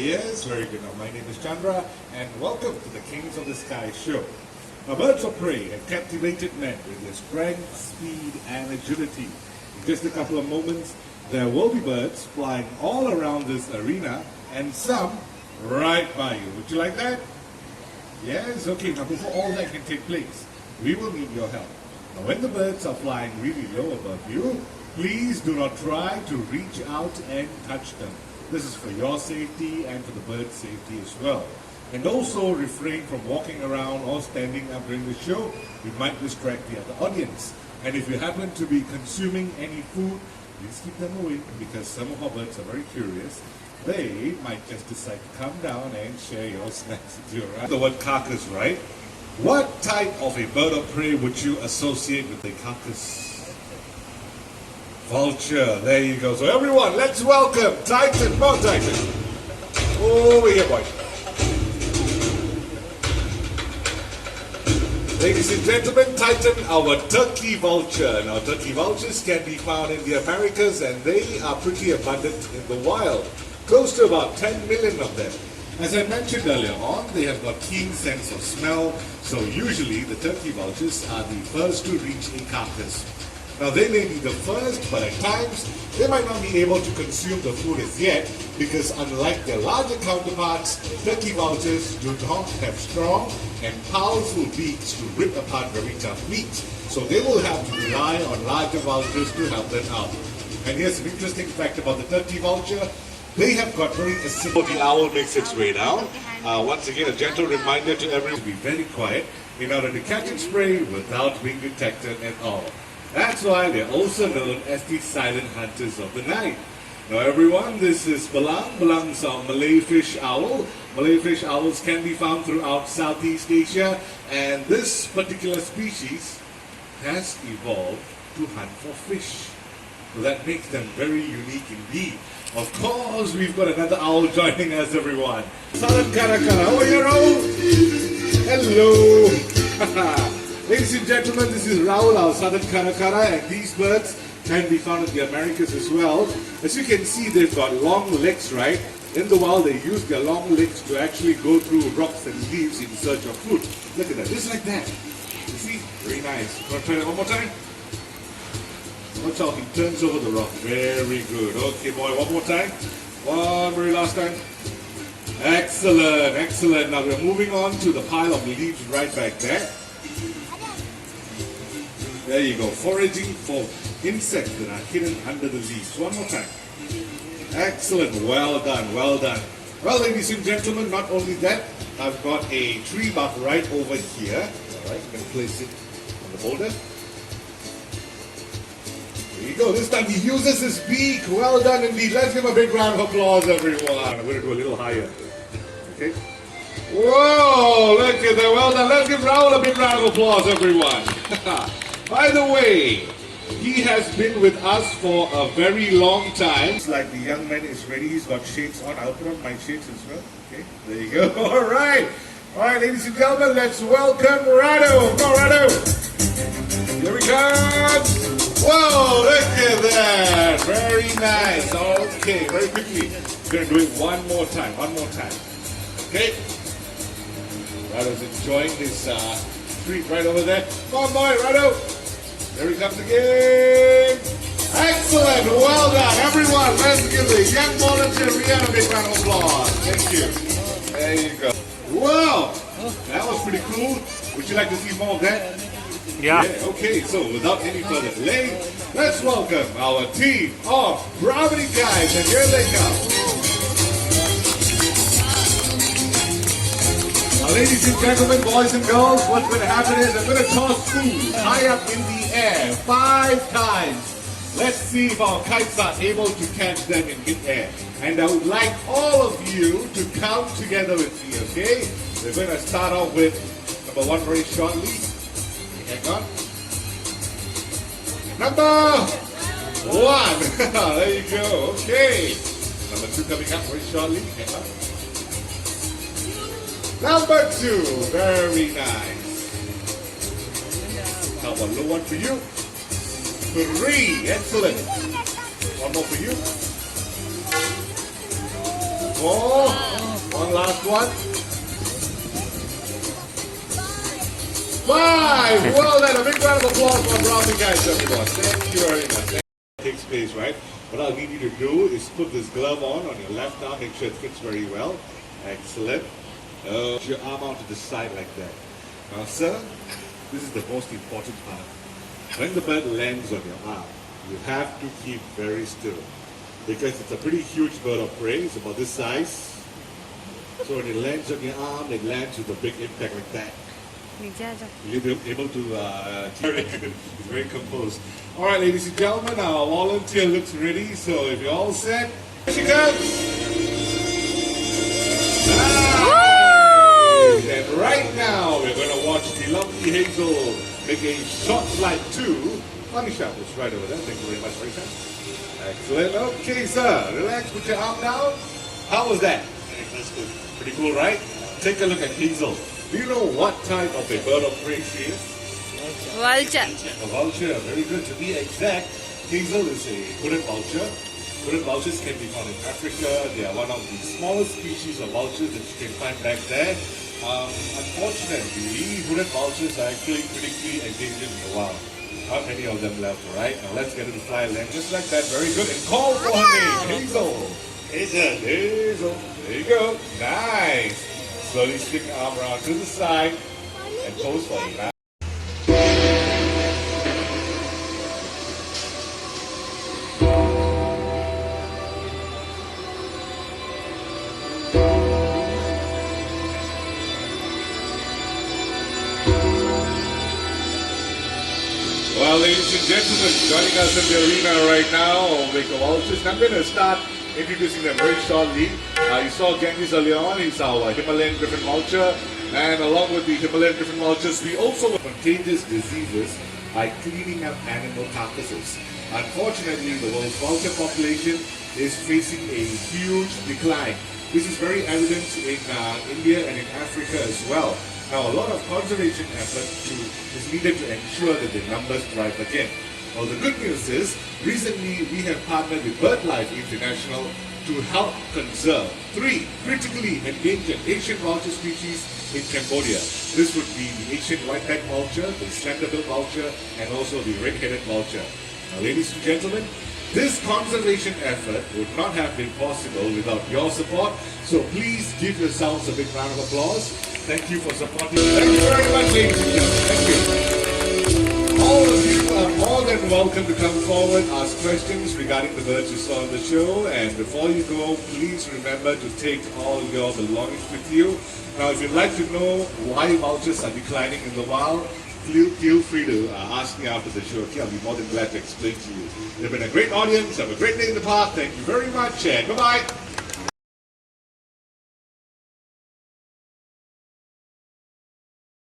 Yes, very good. Now, my name is Chandra, and welcome to the Kings of the Sky show. Now, birds of prey have captivated men with their strength, speed, and agility. In just a couple of moments, there will be birds flying all around this arena, and some right by you. Would you like that? Yes? Okay, now before all that can take place, we will need your help. Now, when the birds are flying really low above you, please do not try to reach out and touch them. This is for your safety and for the bird's safety as well. And also refrain from walking around or standing up during the show. You might distract the other audience. And if you happen to be consuming any food, please keep them away, because some of our birds are very curious. They might just decide to come down and share your snacks with you, right? The word carcass, right? What type of a bird of prey would you associate with a carcass? Vulture. There you go. So everyone, let's welcome Titan. Mount Titan. Over here, boy. Ladies and gentlemen, Titan, our turkey vulture. Now, turkey vultures can be found in the Americas, and they are pretty abundant in the wild. Close to about 10 million of them. As I mentioned earlier on, they have got keen sense of smell, so usually the turkey vultures are the first to reach a carcass. Now, they may be the first, but at times they might not be able to consume the food as yet, because unlike their larger counterparts, turkey vultures do not have strong and powerful beaks to rip apart very tough meat. So they will have to rely on larger vultures to help them out. And here's an interesting fact about the turkey vulture. They have got very acidic. The owl makes its way down. Once again, a gentle reminder to everyone to be very quiet in order to catch and spray without being detected at all. That's why they're also known as the silent hunters of the night. Now everyone, this is Belang. Belang's our Malay Fish Owl. Malay Fish Owls can be found throughout Southeast Asia, and this particular species has evolved to hunt for fish. So that makes them very unique indeed. Of course, we've got another owl joining us, everyone. Southern Karakara. Oh, you're Raul. Hello. Ladies and gentlemen, this is Raul, our Southern Karakara, and these birds can be found in the Americas as well. As you can see, they've got long legs, right? In the wild, they use their long legs to actually go through rocks and leaves in search of food. Look at that, just like that. You see? Very nice. Want to try that one more time? Watch out, he turns over the rock. Very good. Okay, boy, one more time. One very last time. Excellent, excellent. Now we're moving on to the pile of leaves right back there. There you go, foraging for insects that are hidden under the leaves. One more time. Excellent, well done, well done. Well, ladies and gentlemen, not only that, I've got a tree bark right over here. All right, you can place it on the boulder. There you go. This time he uses his beak. Well done indeed. Let's give him a big round of applause, everyone. I'm going to go a little higher. Okay. Whoa, look at that. Well done. Let's give Raul a big round of applause, everyone. By the way, he has been with us for a very long time. It's like the young man is ready. He's got shades on. I'll put on my shades as well. Okay. There you go. All right. All right, ladies and gentlemen, let's welcome Rado. Come on, Rado. Here we go. Whoa, look at that. Very nice. Okay, very quickly. We're going to do it one more time. One more time. Okay. Rado's enjoying this treat right over there. Come on, boy, Rado. There he comes again. Excellent. Well done. Everyone, let's give the young volunteer Rihanna a big round of applause. Thank you. There you go. Wow. That was pretty cool. Would you like to see more of that? Yeah. Okay, so without any further delay, let's welcome our team of Gravity Guys, and here they come. Now, ladies and gentlemen, boys and girls, what's going to happen is I'm going to toss food high up in the air 5 times. Let's see if our kites are able to catch them in mid-air. And I would like all of you to count together with me, okay? We're going to start off with number 1 very shortly. Hang on. Number 1. There you go. Okay. Number 2 coming up very shortly. Hang on. Number 2. Very nice. How about low one for you? 3. Excellent. One more for you. 4. One last one. 5. Well then, a big round of applause for browsing guys, everyone. Thank you very much. Takes place, right? What I'll need you to do is put this glove on your left arm, make sure it fits very well. Excellent. Put your arm out to the side like that. Now, sir, this is the most important part. When the bird lands on your arm, you have to keep very still because it's a pretty huge bird of prey. It's about this size. So when it lands on your arm, it lands with a big impact like that. You'll be able to very good. It's very composed. All right, ladies and gentlemen, our volunteer looks ready. So if you're all set, here she comes. Nice. And right now, we're going to watch the lovely Hazel make a short flight to Manisha. It's right over there. Thank you very much, Manisha. Excellent. Okay, sir. Relax. Put your arm down. How was that? That's good. Pretty cool, right? Take a look at Hazel. Do you know what type of a bird of prey she is? Vulture. A vulture, very good. To be exact, Hazel is a hooded vulture. Hooded vultures can be found in Africa. They are one of the smallest species of vultures that you can find back there. Unfortunately, hooded vultures are actually critically endangered in the wild. Not many of them left, right? Now let's get her to fly land just like that. Very good. And call for her name, Hazel. Hazel. Hazel. There you go. Nice. Slowly stick your arm around to the side and pose for you now. Well, ladies and gentlemen, joining us in the arena right now, Vulture Vultures. I'm going to start introducing them very shortly. You saw Genghis earlier on. He's our Himalayan griffon vulture. And along with the Himalayan griffon vultures, we also have contagious diseases by cleaning up animal carcasses. Unfortunately, the world's vulture population is facing a huge decline. This is very evident in India and in Africa as well. Now, a lot of conservation effort is needed to ensure that the numbers thrive again. Well, the good news is, recently we have partnered with BirdLife International to help conserve 3 critically endangered Asian vulture species in Cambodia. This would be the Asian white-backed vulture, the slender-billed vulture, and also the red-headed vulture. Now, ladies and gentlemen, this conservation effort would not have been possible without your support, so please give yourselves a big round of applause. Thank you for supporting. Thank you very much, ladies and gentlemen. Thank you. All of you are more than welcome to come forward, ask questions regarding the birds you saw on the show. And before you go, please remember to take all your belongings with you. Now, if you'd like to know why vultures are declining in the wild, feel free to ask me after the show. Okay, I'll be more than glad to explain to you. You've been a great audience. Have a great day in the park. Thank you very much, and bye-bye.